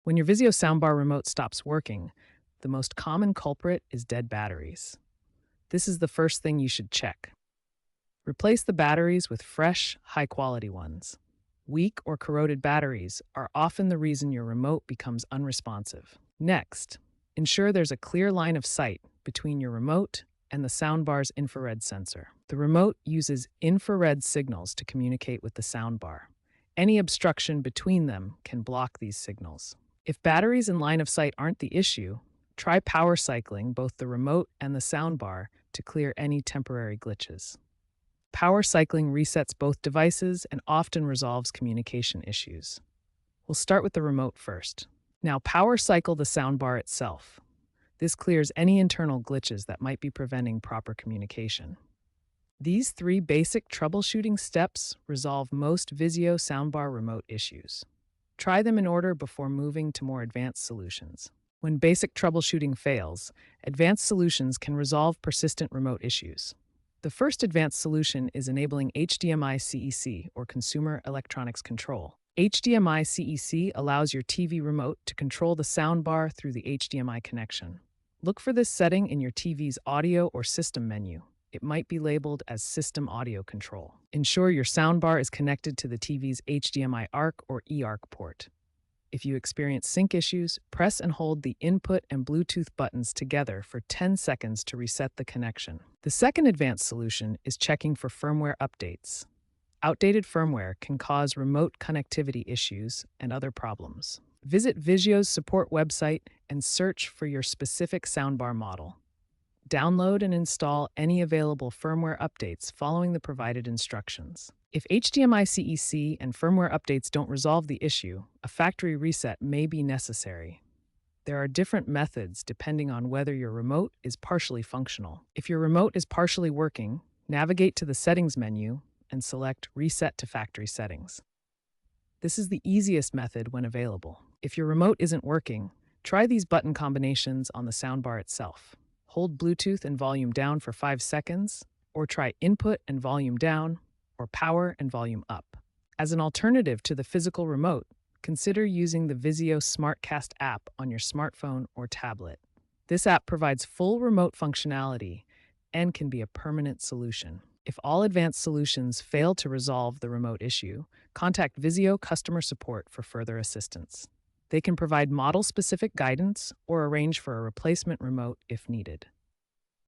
When your Vizio Soundbar remote stops working, the most common culprit is dead batteries. This is the first thing you should check. Replace the batteries with fresh, high-quality ones. Weak or corroded batteries are often the reason your remote becomes unresponsive. Next, ensure there's a clear line of sight between your remote and the soundbar's infrared sensor. The remote uses infrared signals to communicate with the soundbar. Any obstruction between them can block these signals. If batteries in line of sight aren't the issue, try power cycling both the remote and the soundbar to clear any temporary glitches. Power cycling resets both devices and often resolves communication issues. We'll start with the remote first. Now power cycle the soundbar itself. This clears any internal glitches that might be preventing proper communication. These three basic troubleshooting steps resolve most Vizio soundbar remote issues. Try them in order before moving to more advanced solutions. When basic troubleshooting fails, advanced solutions can resolve persistent remote issues. The first advanced solution is enabling HDMI CEC, or Consumer Electronics Control. HDMI CEC allows your TV remote to control the soundbar through the HDMI connection. Look for this setting in your TV's audio or system menu. It might be labeled as System Audio Control. Ensure your soundbar is connected to the TV's HDMI ARC or eARC port. If you experience sync issues, press and hold the input and Bluetooth buttons together for 10 seconds to reset the connection. The second advanced solution is checking for firmware updates. Outdated firmware can cause remote connectivity issues and other problems. Visit Vizio's support website and search for your specific soundbar model. Download and install any available firmware updates following the provided instructions. If HDMI CEC and firmware updates don't resolve the issue, a factory reset may be necessary. There are different methods depending on whether your remote is partially functional. If your remote is partially working, navigate to the Settings menu and select Reset to Factory Settings. This is the easiest method when available. If your remote isn't working, try these button combinations on the soundbar itself. Hold Bluetooth and volume down for 5 seconds, or try input and volume down, or power and volume up. As an alternative to the physical remote, consider using the Vizio SmartCast app on your smartphone or tablet. This app provides full remote functionality and can be a permanent solution. If all advanced solutions fail to resolve the remote issue, contact Vizio customer support for further assistance. They can provide model-specific guidance or arrange for a replacement remote if needed.